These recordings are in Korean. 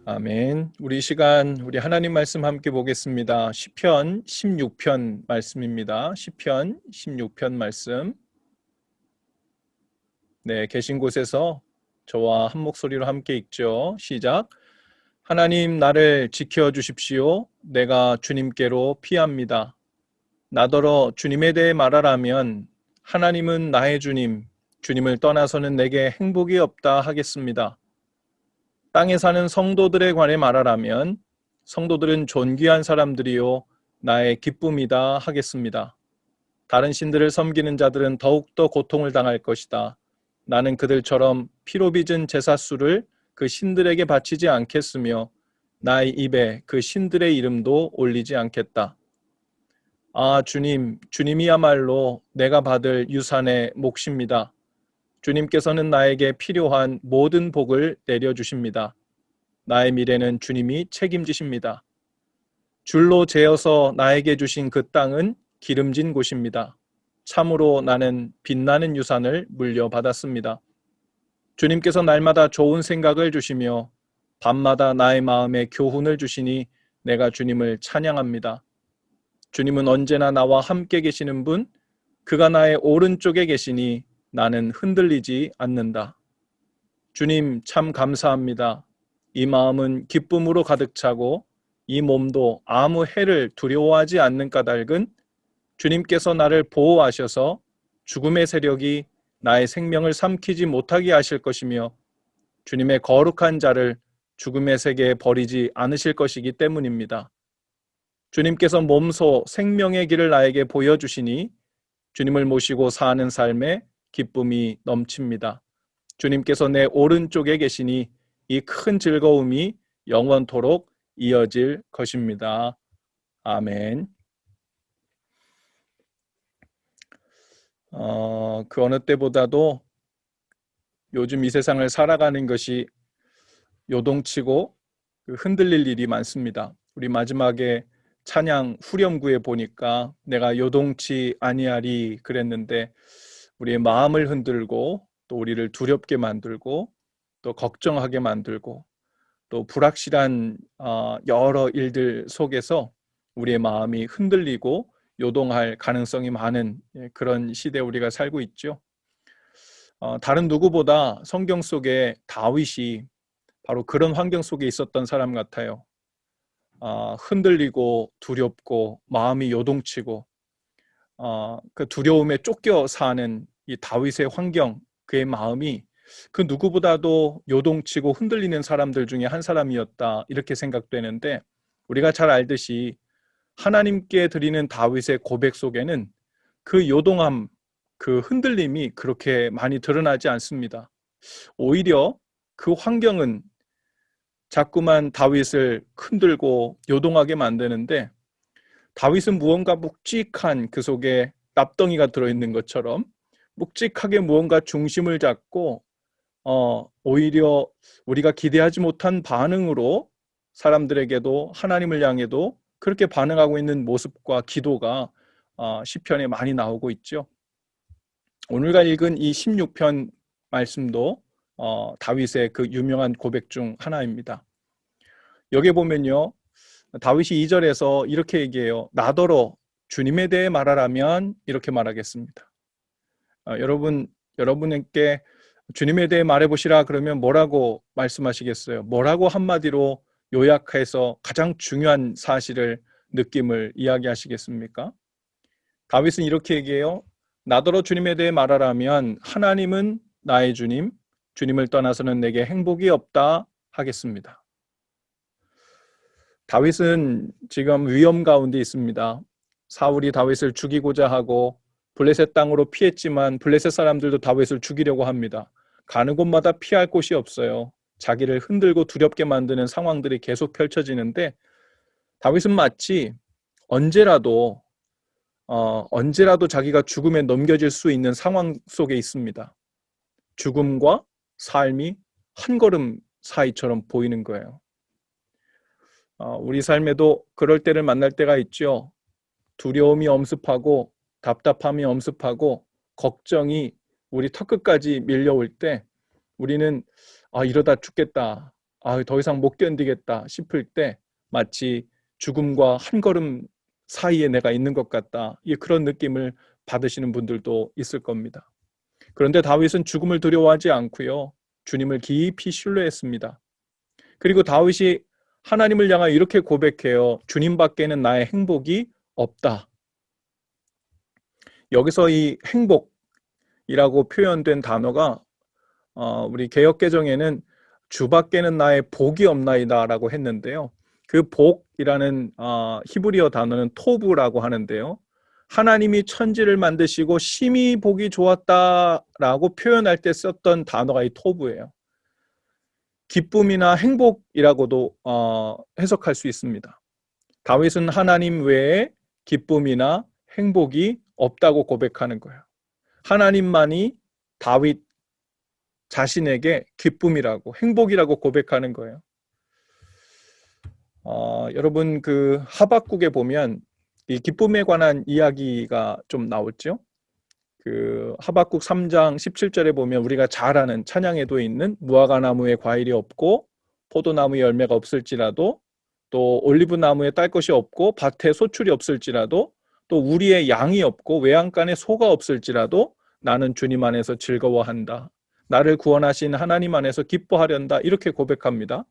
아멘. 우리 시간 우리 하나님 말씀 함께 보겠습니다. 시편 16편 말씀입니다. 시편 16편 말씀. 네, 계신 곳에서 저와 한 목소리로 함께 읽죠. 시작. 하나님 나를 지켜 주십시오. 내가 주님께로 피합니다. 나더러 주님에 대해 말하라면 하나님은 나의 주님, 주님을 떠나서는 내게 행복이 없다 하겠습니다. 땅에 사는 성도들에 관해 말하라면 성도들은 존귀한 사람들이요 나의 기쁨이다 하겠습니다. 다른 신들을 섬기는 자들은 더욱더 고통을 당할 것이다. 나는 그들처럼 피로 빚은 제사수를 그 신들에게 바치지 않겠으며 나의 입에 그 신들의 이름도 올리지 않겠다. 아 주님, 주님이야말로 내가 받을 유산의 몫입니다. 주님께서는 나에게 필요한 모든 복을 내려주십니다. 나의 미래는 주님이 책임지십니다. 줄로 재어서 나에게 주신 그 땅은 기름진 곳입니다. 참으로 나는 빛나는 유산을 물려받았습니다. 주님께서 날마다 좋은 생각을 주시며 밤마다 나의 마음에 교훈을 주시니 내가 주님을 찬양합니다. 주님은 언제나 나와 함께 계시는 분, 그가 나의 오른쪽에 계시니 나는 흔들리지 않는다. 주님 참 감사합니다. 이 마음은 기쁨으로 가득 차고 이 몸도 아무 해를 두려워하지 않는 까닭은 주님께서 나를 보호하셔서 죽음의 세력이 나의 생명을 삼키지 못하게 하실 것이며 주님의 거룩한 자를 죽음의 세계에 버리지 않으실 것이기 때문입니다. 주님께서 몸소 생명의 길을 나에게 보여주시니 주님을 모시고 사는 삶에 기쁨이 넘칩니다. 주님께서 내 오른쪽에 계시니 이 큰 즐거움이 영원토록 이어질 것입니다. 아멘. 그 어느 때보다도 요즘 이 세상을 살아가는 것이 요동치고 흔들릴 일이 많습니다. 우리 마지막에 찬양 후렴구에 보니까 내가 요동치 아니하리 그랬는데 우리의 마음을 흔들고 또 우리를 두렵게 만들고 또 걱정하게 만들고 또 불확실한 여러 일들 속에서 우리의 마음이 흔들리고 요동할 가능성이 많은 그런 시대에 우리가 살고 있죠. 다른 누구보다 성경 속에 다윗이 바로 그런 환경 속에 있었던 사람 같아요. 흔들리고 두렵고 마음이 요동치고 그 두려움에 쫓겨 사는 이 다윗의 환경, 그의 마음이 그 누구보다도 요동치고 흔들리는 사람들 중에 한 사람이었다 이렇게 생각되는데 우리가 잘 알듯이 하나님께 드리는 다윗의 고백 속에는 그 요동함, 그 흔들림이 그렇게 많이 드러나지 않습니다. 오히려 그 환경은 자꾸만 다윗을 흔들고 요동하게 만드는데 다윗은 무언가 묵직한 그 속에 납덩이가 들어있는 것처럼 묵직하게 무언가 중심을 잡고 오히려 우리가 기대하지 못한 반응으로 사람들에게도 하나님을 향해도 그렇게 반응하고 있는 모습과 기도가 시편에 많이 나오고 있죠. 오늘과 읽은 이 16편 말씀도 다윗의 그 유명한 고백 중 하나입니다. 여기 보면요, 다윗이 2절에서 이렇게 얘기해요. 나더러 주님에 대해 말하라면 이렇게 말하겠습니다. 여러분에게 주님에 대해 말해보시라 그러면 뭐라고 말씀하시겠어요? 뭐라고 한마디로 요약해서 가장 중요한 사실을, 느낌을 이야기하시겠습니까? 다윗은 이렇게 얘기해요. 나더러 주님에 대해 말하라면 하나님은 나의 주님, 주님을 떠나서는 내게 행복이 없다 하겠습니다. 다윗은 지금 위험 가운데 있습니다. 사울이 다윗을 죽이고자 하고 블레셋 땅으로 피했지만 블레셋 사람들도 다윗을 죽이려고 합니다. 가는 곳마다 피할 곳이 없어요. 자기를 흔들고 두렵게 만드는 상황들이 계속 펼쳐지는데 다윗은 마치 언제라도 자기가 죽음에 넘겨질 수 있는 상황 속에 있습니다. 죽음과 삶이 한 걸음 사이처럼 보이는 거예요. 우리 삶에도 그럴 때를 만날 때가 있죠. 두려움이 엄습하고 답답함이 엄습하고 걱정이 우리 턱끝까지 밀려올 때 우리는 이러다 죽겠다. 더 이상 못 견디겠다 싶을 때 마치 죽음과 한 걸음 사이에 내가 있는 것 같다. 그런 느낌을 받으시는 분들도 있을 겁니다. 그런데 다윗은 죽음을 두려워하지 않고요. 주님을 깊이 신뢰했습니다. 그리고 다윗이 하나님을 향하여 이렇게 고백해요. 주님밖에는 나의 행복이 없다. 여기서 이 행복이라고 표현된 단어가 우리 개역개정에는 주밖에는 나의 복이 없나이다 라고 했는데요. 그 복이라는 히브리어 단어는 토브라고 하는데요. 하나님이 천지를 만드시고 심히 보기 좋았다라고 표현할 때 썼던 단어가 이 토브예요. 기쁨이나 행복이라고도 해석할 수 있습니다. 다윗은 하나님 외에 기쁨이나 행복이 없다고 고백하는 거예요. 하나님만이 다윗 자신에게 기쁨이라고 행복이라고 고백하는 거예요. 여러분 그 하박국에 보면 이 기쁨에 관한 이야기가 좀 나오죠. 그 하박국 3장 17절에 보면 우리가 잘 아는 찬양에도 있는 무화과 나무에 과일이 없고 포도나무에 열매가 없을지라도 또 올리브 나무에 딸 것이 없고 밭에 소출이 없을지라도 또 우리의 양이 없고 외양간에 소가 없을지라도 나는 주님 안에서 즐거워한다. 나를 구원하신 하나님 안에서 기뻐하련다. 이렇게 고백합니다.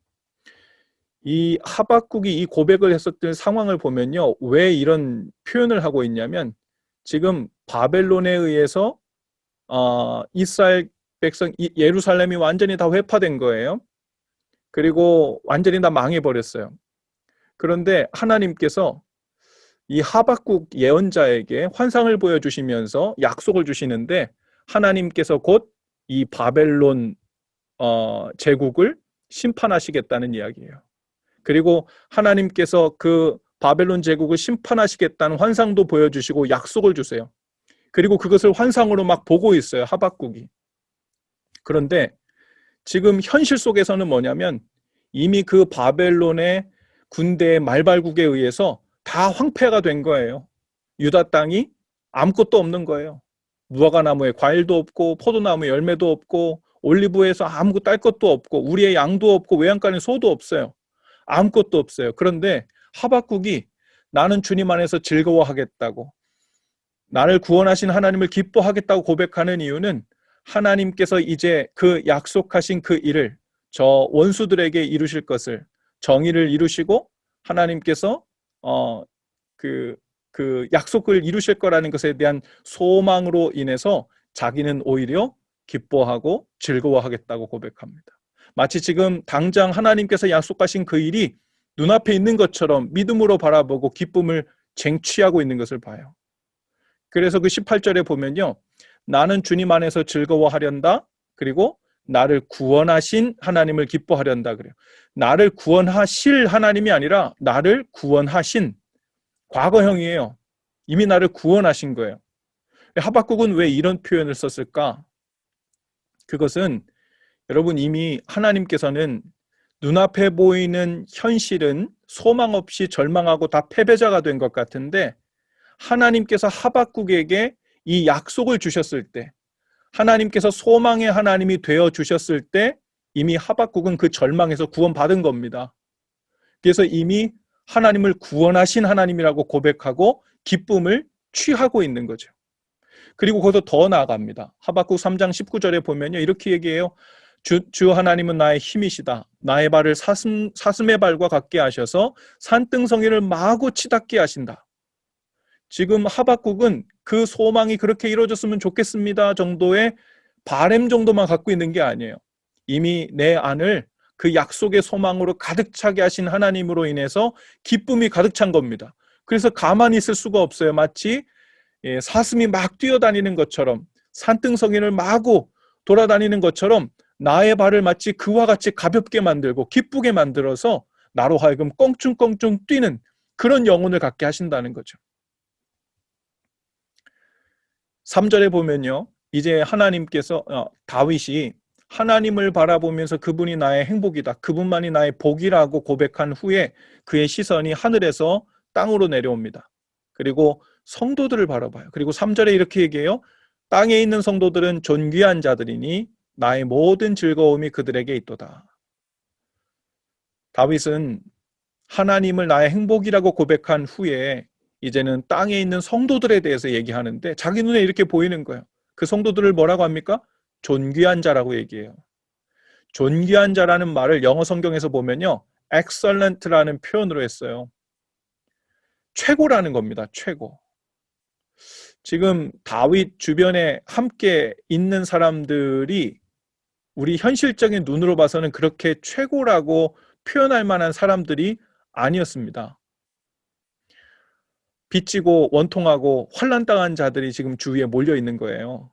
이 하박국이 이 고백을 했었던 상황을 보면요. 왜 이런 표현을 하고 있냐면 지금 바벨론에 의해서 이스라엘 백성 예루살렘이 완전히 다 회파된 거예요. 그리고 완전히 다 망해버렸어요. 그런데 하나님께서 이 하박국 예언자에게 환상을 보여주시면서 약속을 주시는데 하나님께서 곧 이 바벨론 제국을 심판하시겠다는 이야기예요. 그리고 하나님께서 그 바벨론 제국을 심판하시겠다는 환상도 보여주시고 약속을 주세요. 그리고 그것을 환상으로 막 보고 있어요. 하박국이. 그런데 지금 현실 속에서는 뭐냐면 이미 그 바벨론의 군대의 말발국에 의해서 다 황폐가 된 거예요. 유다 땅이 아무것도 없는 거예요. 무화과 나무에 과일도 없고 포도나무에 열매도 없고 올리브에서 아무것도 딸 것도 없고 우리의 양도 없고 외양간에 소도 없어요. 아무것도 없어요. 그런데 하박국이 나는 주님 안에서 즐거워하겠다고 나를 구원하신 하나님을 기뻐하겠다고 고백하는 이유는 하나님께서 이제 그 약속하신 그 일을 저 원수들에게 이루실 것을 정의를 이루시고 하나님께서 그 약속을 이루실 거라는 것에 대한 소망으로 인해서 자기는 오히려 기뻐하고 즐거워하겠다고 고백합니다. 마치 지금 당장 하나님께서 약속하신 그 일이 눈앞에 있는 것처럼 믿음으로 바라보고 기쁨을 쟁취하고 있는 것을 봐요. 그래서 그 18절에 보면요. 나는 주님 안에서 즐거워하련다. 그리고 나를 구원하신 하나님을 기뻐하련다 그래요. 나를 구원하실 하나님이 아니라 나를 구원하신 과거형이에요. 이미 나를 구원하신 거예요. 하박국은 왜 이런 표현을 썼을까? 그것은 여러분 이미 하나님께서는 눈앞에 보이는 현실은 소망 없이 절망하고 다 패배자가 된 것 같은데 하나님께서 하박국에게 이 약속을 주셨을 때 하나님께서 소망의 하나님이 되어 주셨을 때 이미 하박국은 그 절망에서 구원받은 겁니다. 그래서 이미 하나님을 구원하신 하나님이라고 고백하고 기쁨을 취하고 있는 거죠. 그리고 거기서 더 나아갑니다. 하박국 3장 19절에 보면요. 이렇게 얘기해요. 주 하나님은 나의 힘이시다. 나의 발을 사슴의 발과 같게 하셔서 산등성이를 마구 치닫게 하신다. 지금 하박국은 그 소망이 그렇게 이루어졌으면 좋겠습니다 정도의 바램 정도만 갖고 있는 게 아니에요. 이미 내 안을 그 약속의 소망으로 가득 차게 하신 하나님으로 인해서 기쁨이 가득 찬 겁니다. 그래서 가만히 있을 수가 없어요. 마치 사슴이 막 뛰어다니는 것처럼 산등성이를 마구 돌아다니는 것처럼 나의 발을 마치 그와 같이 가볍게 만들고 기쁘게 만들어서 나로 하여금 껑충껑충 뛰는 그런 영혼을 갖게 하신다는 거죠. 3절에 보면요. 이제 하나님께서 다윗이 하나님을 바라보면서 그분이 나의 행복이다. 그분만이 나의 복이라고 고백한 후에 그의 시선이 하늘에서 땅으로 내려옵니다. 그리고 성도들을 바라봐요. 그리고 3절에 이렇게 얘기해요. 땅에 있는 성도들은 존귀한 자들이니 나의 모든 즐거움이 그들에게 있도다. 다윗은 하나님을 나의 행복이라고 고백한 후에 이제는 땅에 있는 성도들에 대해서 얘기하는데 자기 눈에 이렇게 보이는 거예요. 그 성도들을 뭐라고 합니까? 존귀한 자라고 얘기해요. 존귀한 자라는 말을 영어 성경에서 보면요, excellent라는 표현으로 했어요. 최고라는 겁니다. 최고. 지금 다윗 주변에 함께 있는 사람들이 우리 현실적인 눈으로 봐서는 그렇게 최고라고 표현할 만한 사람들이 아니었습니다. 빚지고 원통하고 환난당한 자들이 지금 주위에 몰려 있는 거예요.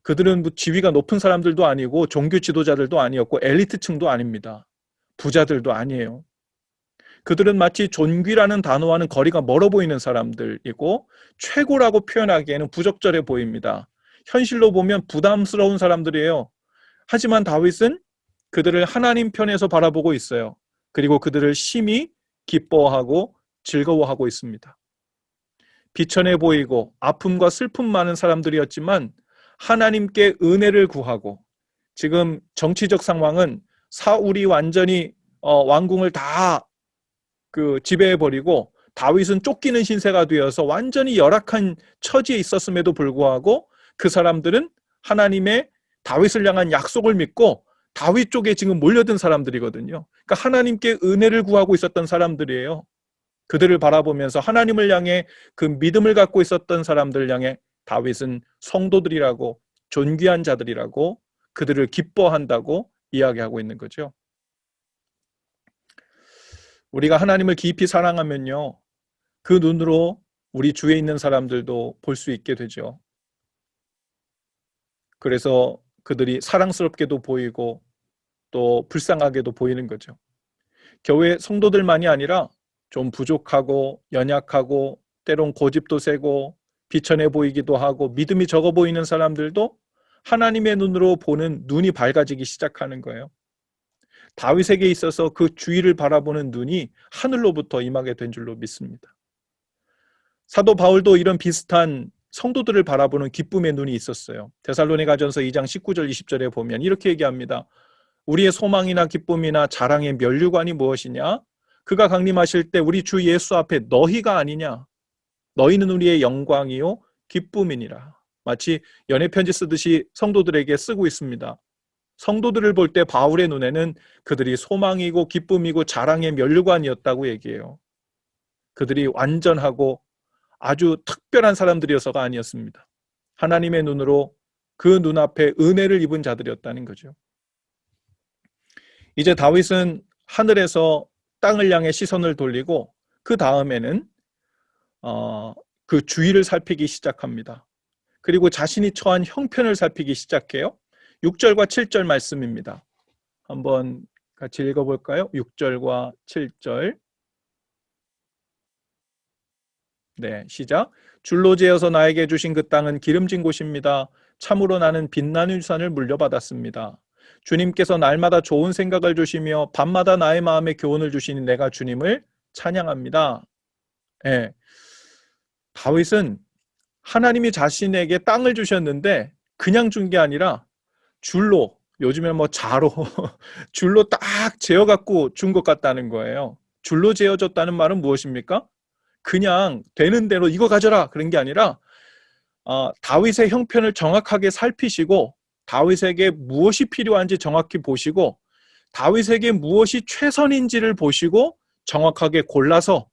그들은 지위가 높은 사람들도 아니고 종교 지도자들도 아니었고 엘리트층도 아닙니다. 부자들도 아니에요. 그들은 마치 존귀라는 단어와는 거리가 멀어 보이는 사람들이고 최고라고 표현하기에는 부적절해 보입니다. 현실로 보면 부담스러운 사람들이에요. 하지만 다윗은 그들을 하나님 편에서 바라보고 있어요. 그리고 그들을 심히 기뻐하고 즐거워하고 있습니다. 비천해 보이고 아픔과 슬픔 많은 사람들이었지만 하나님께 은혜를 구하고, 지금 정치적 상황은 사울이 완전히 왕궁을 다 지배해버리고 다윗은 쫓기는 신세가 되어서 완전히 열악한 처지에 있었음에도 불구하고 그 사람들은 하나님의 다윗을 향한 약속을 믿고 다윗 쪽에 지금 몰려든 사람들이거든요. 그러니까 하나님께 은혜를 구하고 있었던 사람들이에요. 그들을 바라보면서 하나님을 향해 그 믿음을 갖고 있었던 사람들을 향해 다윗은 성도들이라고, 존귀한 자들이라고, 그들을 기뻐한다고 이야기하고 있는 거죠. 우리가 하나님을 깊이 사랑하면요, 그 눈으로 우리 주위에 있는 사람들도 볼 수 있게 되죠. 그래서 그들이 사랑스럽게도 보이고 또 불쌍하게도 보이는 거죠. 교회 성도들만이 아니라 좀 부족하고 연약하고 때론 고집도 세고 비천해 보이기도 하고 믿음이 적어 보이는 사람들도 하나님의 눈으로 보는 눈이 밝아지기 시작하는 거예요. 다윗에게 있어서 그 주위를 바라보는 눈이 하늘로부터 임하게 된 줄로 믿습니다. 사도 바울도 이런 비슷한 성도들을 바라보는 기쁨의 눈이 있었어요. 데살로니가전서 2장 19절 20절에 보면 이렇게 얘기합니다. 우리의 소망이나 기쁨이나 자랑의 면류관이 무엇이냐? 그가 강림하실 때 우리 주 예수 앞에 너희가 아니냐? 너희는 우리의 영광이요 기쁨이니라. 마치 연애편지 쓰듯이 성도들에게 쓰고 있습니다. 성도들을 볼 때 바울의 눈에는 그들이 소망이고 기쁨이고 자랑의 면류관이었다고 얘기해요. 그들이 완전하고 아주 특별한 사람들이어서가 아니었습니다. 하나님의 눈으로 그 눈앞에 은혜를 입은 자들이었다는 거죠. 이제 다윗은 하늘에서 땅을 향해 시선을 돌리고 그 다음에는 그 주위를 살피기 시작합니다. 그리고 자신이 처한 형편을 살피기 시작해요. 6절과 7절 말씀입니다. 한번 같이 읽어볼까요? 6절과 7절. 네, 시작. 줄로 재어서 나에게 주신 그 땅은 기름진 곳입니다. 참으로 나는 빛나는 유산을 물려받았습니다. 주님께서 날마다 좋은 생각을 주시며 밤마다 나의 마음에 교훈을 주시니 내가 주님을 찬양합니다. 네. 다윗은 하나님이 자신에게 땅을 주셨는데 그냥 준 게 아니라 줄로, 요즘에 자로 줄로 딱 재어갖고 준 것 같다는 거예요. 줄로 재어줬다는 말은 무엇입니까? 그냥 되는 대로 이거 가져라 그런 게 아니라 다윗의 형편을 정확하게 살피시고 다윗에게 무엇이 필요한지 정확히 보시고 다윗에게 무엇이 최선인지를 보시고 정확하게 골라서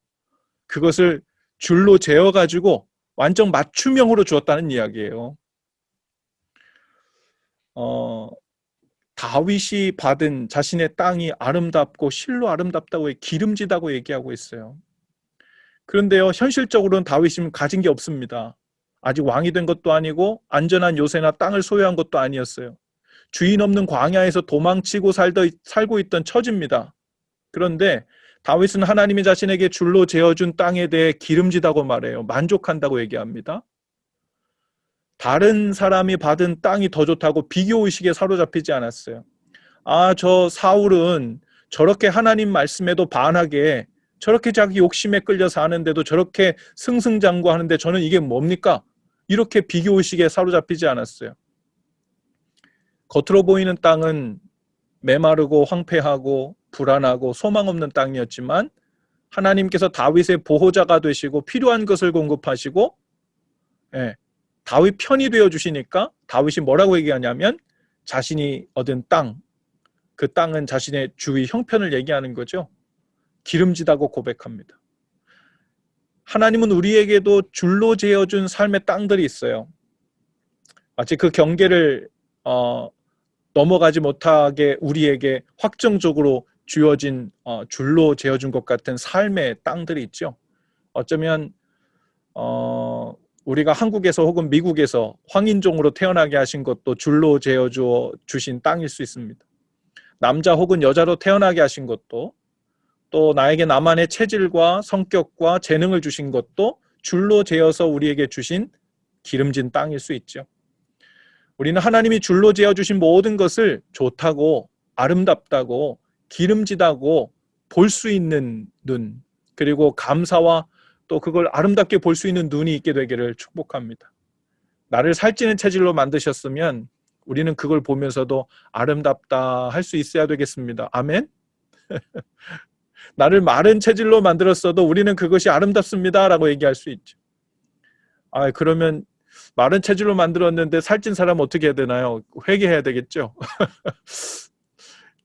그것을 줄로 재어가지고 완전 맞춤형으로 주었다는 이야기예요. 다윗이 받은 자신의 땅이 아름답고 실로 아름답다고 기름지다고 얘기하고 있어요. 그런데요, 현실적으로는 다윗은 가진 게 없습니다. 아직 왕이 된 것도 아니고 안전한 요새나 땅을 소유한 것도 아니었어요. 주인 없는 광야에서 도망치고 살고 있던 처지입니다. 그런데 다윗은 하나님이 자신에게 줄로 재어준 땅에 대해 기름지다고 말해요. 만족한다고 얘기합니다. 다른 사람이 받은 땅이 더 좋다고 비교의식에 사로잡히지 않았어요. 저 사울은 저렇게 하나님 말씀에도 반하게 저렇게 자기 욕심에 끌려 사는데도 저렇게 승승장구하는데 저는 이게 뭡니까? 이렇게 비교의식에 사로잡히지 않았어요. 겉으로 보이는 땅은 메마르고 황폐하고 불안하고 소망 없는 땅이었지만 하나님께서 다윗의 보호자가 되시고 필요한 것을 공급하시고 다윗 편이 되어 주시니까 다윗이 뭐라고 얘기하냐면 자신이 얻은 땅, 그 땅은 자신의 주위 형편을 얘기하는 거죠. 기름지다고 고백합니다. 하나님은 우리에게도 줄로 재어준 삶의 땅들이 있어요. 마치 그 경계를 넘어가지 못하게 우리에게 확정적으로 주어진 줄로 재어준 것 같은 삶의 땅들이 있죠. 어쩌면 우리가 한국에서 혹은 미국에서 황인종으로 태어나게 하신 것도 줄로 재어주어 주신 땅일 수 있습니다. 남자 혹은 여자로 태어나게 하신 것도, 또 나에게 나만의 체질과 성격과 재능을 주신 것도 줄로 재어서 우리에게 주신 기름진 땅일 수 있죠. 우리는 하나님이 줄로 재어주신 모든 것을 좋다고, 아름답다고, 기름지다고 볼 수 있는 눈, 그리고 감사와 또 그걸 아름답게 볼 수 있는 눈이 있게 되기를 축복합니다. 나를 살찌는 체질로 만드셨으면 우리는 그걸 보면서도 아름답다 할 수 있어야 되겠습니다. 아멘? 나를 마른 체질로 만들었어도 우리는 그것이 아름답습니다 라고 얘기할 수 있죠. 그러면 마른 체질로 만들었는데 살찐 사람 어떻게 해야 되나요? 회개해야 되겠죠.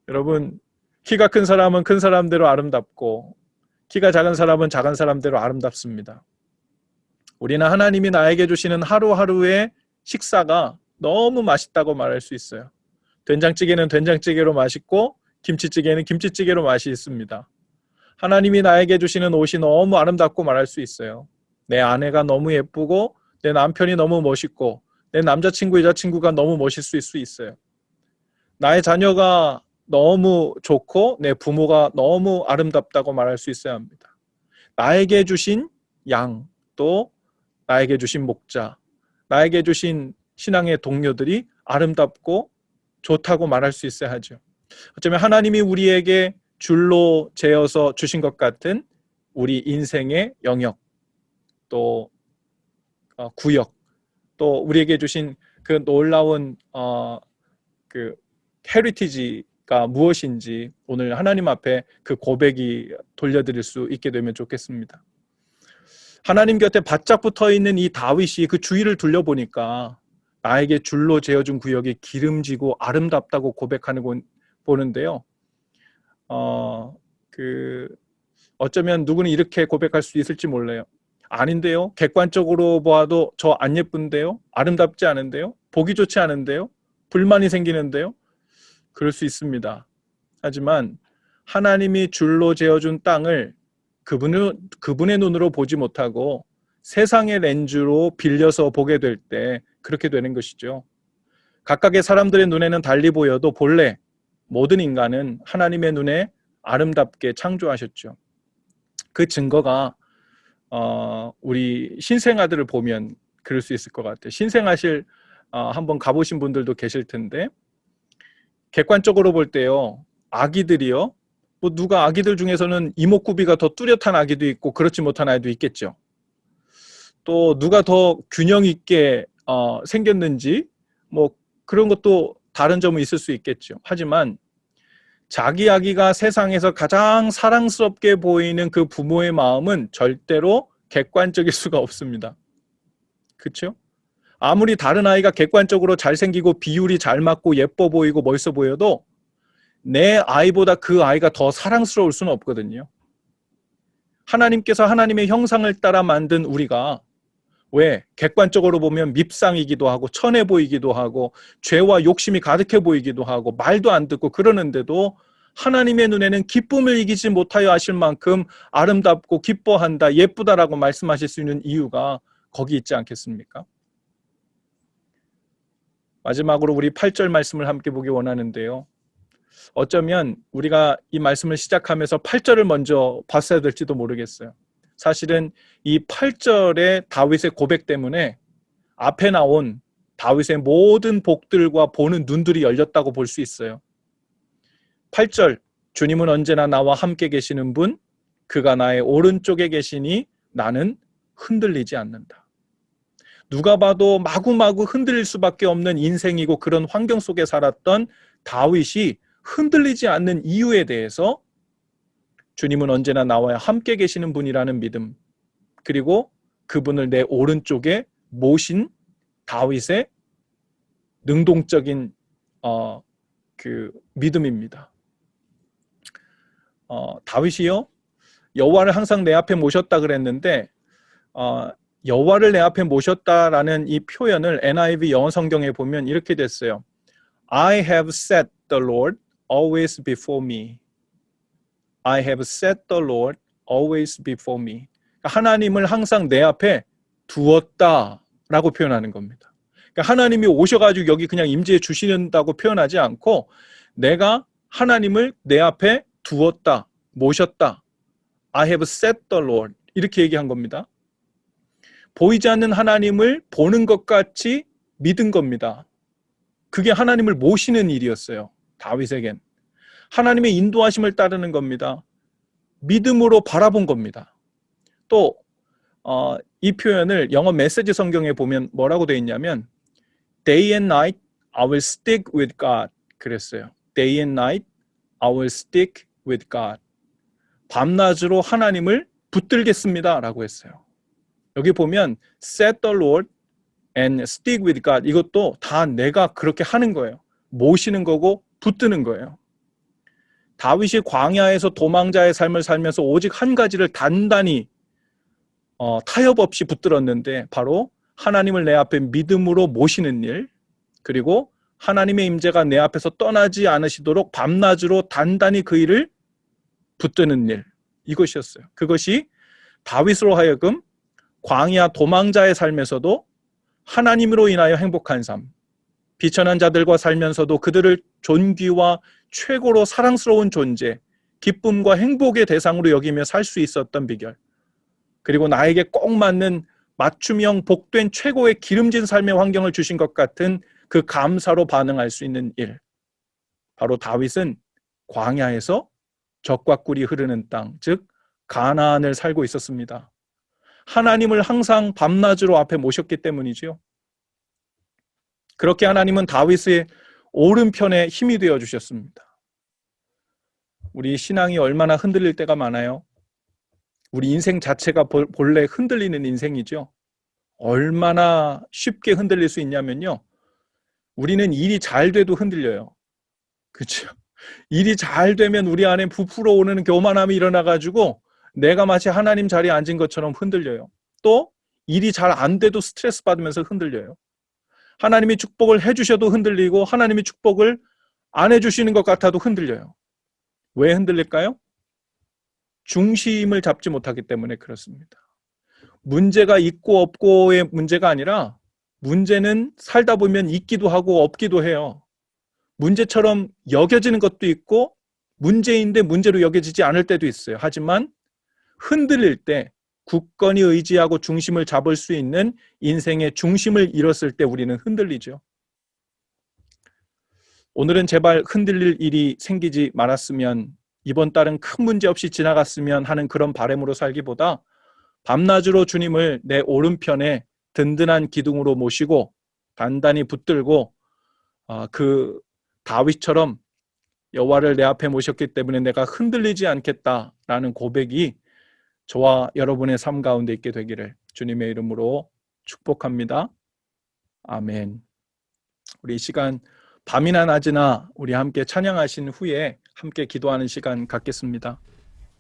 여러분, 키가 큰 사람은 큰 사람대로 아름답고 키가 작은 사람은 작은 사람대로 아름답습니다. 우리는 하나님이 나에게 주시는 하루하루의 식사가 너무 맛있다고 말할 수 있어요. 된장찌개는 된장찌개로 맛있고 김치찌개는 김치찌개로 맛이 있습니다. 하나님이 나에게 주시는 옷이 너무 아름답고 말할 수 있어요. 내 아내가 너무 예쁘고 내 남편이 너무 멋있고 내 남자친구, 여자친구가 너무 멋있을 수 있어요. 나의 자녀가 너무 좋고 내 부모가 너무 아름답다고 말할 수 있어야 합니다. 나에게 주신 양, 또 나에게 주신 목자, 나에게 주신 신앙의 동료들이 아름답고 좋다고 말할 수 있어야 하죠. 어쩌면 하나님이 우리에게 줄로 재어서 주신 것 같은 우리 인생의 영역, 또 구역, 또 우리에게 주신 그 놀라운 그 헤리티지가 무엇인지 오늘 하나님 앞에 그 고백이 돌려드릴 수 있게 되면 좋겠습니다. 하나님 곁에 바짝 붙어 있는 이 다윗이 그 주위를 둘러보니까 나에게 줄로 재어준 구역이 기름지고 아름답다고 고백하는 거 보는데요. 어쩌면 누구는 이렇게 고백할 수 있을지 몰라요. 아닌데요? 객관적으로 보아도 저 안 예쁜데요? 아름답지 않은데요? 보기 좋지 않은데요? 불만이 생기는데요? 그럴 수 있습니다. 하지만 하나님이 줄로 재어준 땅을 그분의 눈으로 보지 못하고 세상의 렌즈로 빌려서 보게 될 때 그렇게 되는 것이죠. 각각의 사람들의 눈에는 달리 보여도 본래 모든 인간은 하나님의 눈에 아름답게 창조하셨죠. 그 증거가 우리 신생아들을 보면 그럴 수 있을 것 같아요. 신생아실 한번 가보신 분들도 계실 텐데 객관적으로 볼 때요, 아기들이요, 뭐 누가 아기들 중에서는 이목구비가 더 뚜렷한 아기도 있고 그렇지 못한 아이도 있겠죠. 또 누가 더 균형 있게 생겼는지 뭐 그런 것도 다른 점은 있을 수 있겠죠. 하지만 자기 아기가 세상에서 가장 사랑스럽게 보이는 그 부모의 마음은 절대로 객관적일 수가 없습니다. 그렇죠? 아무리 다른 아이가 객관적으로 잘생기고 비율이 잘 맞고 예뻐 보이고 멋있어 보여도 내 아이보다 그 아이가 더 사랑스러울 수는 없거든요. 하나님께서 하나님의 형상을 따라 만든 우리가 왜 객관적으로 보면 밉상이기도 하고 천해 보이기도 하고 죄와 욕심이 가득해 보이기도 하고 말도 안 듣고 그러는데도 하나님의 눈에는 기쁨을 이기지 못하여 하실 만큼 아름답고 기뻐한다, 예쁘다라고 말씀하실 수 있는 이유가 거기 있지 않겠습니까? 마지막으로 우리 8절 말씀을 함께 보기 원하는데요. 어쩌면 우리가 이 말씀을 시작하면서 8절을 먼저 봤어야 될지도 모르겠어요. 사실은 이 8절의 다윗의 고백 때문에 앞에 나온 다윗의 모든 복들과 보는 눈들이 열렸다고 볼 수 있어요. 8절, 주님은 언제나 나와 함께 계시는 분, 그가 나의 오른쪽에 계시니 나는 흔들리지 않는다. 누가 봐도 마구마구 흔들릴 수밖에 없는 인생이고 그런 환경 속에 살았던 다윗이 흔들리지 않는 이유에 대해서 주님은 언제나 나와 함께 계시는 분이라는 믿음, 그리고 그분을 내 오른쪽에 모신 다윗의 능동적인 그 믿음입니다. 다윗이요, 여호와를 항상 내 앞에 모셨다 그랬는데 여호와를 내 앞에 모셨다라는 이 표현을 NIV 영어 성경에 보면 이렇게 됐어요. I have set the Lord always before me. I have set the Lord always before me. 하나님을 항상 내 앞에 두었다라고 표현하는 겁니다. 그러니까 하나님이 오셔가지고 여기 그냥 임재해 주신다고 표현하지 않고 내가 하나님을 내 앞에 두었다, 모셨다. I have set the Lord. 이렇게 얘기한 겁니다. 보이지 않는 하나님을 보는 것 같이 믿은 겁니다. 그게 하나님을 모시는 일이었어요. 다윗에겐. 하나님의 인도하심을 따르는 겁니다. 믿음으로 바라본 겁니다. 또 이 표현을 영어 메시지 성경에 보면 뭐라고 되어 있냐면 Day and night I will stick with God 그랬어요. Day and night I will stick with God. 밤낮으로 하나님을 붙들겠습니다 라고 했어요. 여기 보면 set the Lord and stick with God, 이것도 다 내가 그렇게 하는 거예요. 모시는 거고 붙드는 거예요. 다윗이 광야에서 도망자의 삶을 살면서 오직 한 가지를 단단히 타협 없이 붙들었는데 바로 하나님을 내 앞에 믿음으로 모시는 일, 그리고 하나님의 임재가 내 앞에서 떠나지 않으시도록 밤낮으로 단단히 그 일을 붙드는 일, 이것이었어요. 그것이 다윗으로 하여금 광야 도망자의 삶에서도 하나님으로 인하여 행복한 삶, 비천한 자들과 살면서도 그들을 존귀와 최고로 사랑스러운 존재, 기쁨과 행복의 대상으로 여기며 살 수 있었던 비결, 그리고 나에게 꼭 맞는 맞춤형 복된 최고의 기름진 삶의 환경을 주신 것 같은 그 감사로 반응할 수 있는 일, 바로 다윗은 광야에서 젖과 꿀이 흐르는 땅, 즉 가나안을 살고 있었습니다. 하나님을 항상 밤낮으로 앞에 모셨기 때문이지요. 그렇게 하나님은 다윗의 오른편에 힘이 되어 주셨습니다. 우리 신앙이 얼마나 흔들릴 때가 많아요. 우리 인생 자체가 본래 흔들리는 인생이죠. 얼마나 쉽게 흔들릴 수 있냐면요, 우리는 일이 잘 돼도 흔들려요. 그렇죠? 일이 잘 되면 우리 안에 부풀어 오르는 교만함이 일어나가지고 내가 마치 하나님 자리에 앉은 것처럼 흔들려요. 또 일이 잘 안 돼도 스트레스 받으면서 흔들려요. 하나님이 축복을 해주셔도 흔들리고 하나님이 축복을 안 해주시는 것 같아도 흔들려요. 왜 흔들릴까요? 중심을 잡지 못하기 때문에 그렇습니다. 문제가 있고 없고의 문제가 아니라 문제는 살다 보면 있기도 하고 없기도 해요. 문제처럼 여겨지는 것도 있고 문제인데 문제로 여겨지지 않을 때도 있어요. 하지만 흔들릴 때 굳건히 의지하고 중심을 잡을 수 있는 인생의 중심을 잃었을 때 우리는 흔들리죠. 오늘은 제발 흔들릴 일이 생기지 말았으면, 이번 달은 큰 문제 없이 지나갔으면 하는 그런 바람으로 살기보다 밤낮으로 주님을 내 오른편에 든든한 기둥으로 모시고 단단히 붙들고 그 다윗처럼 여호와를 내 앞에 모셨기 때문에 내가 흔들리지 않겠다라는 고백이 저와 여러분의 삶 가운데 있게 되기를 주님의 이름으로 축복합니다. 아멘. 우리 이 시간 밤이나 낮이나 우리 함께 찬양하신 후에 함께 기도하는 시간 갖겠습니다.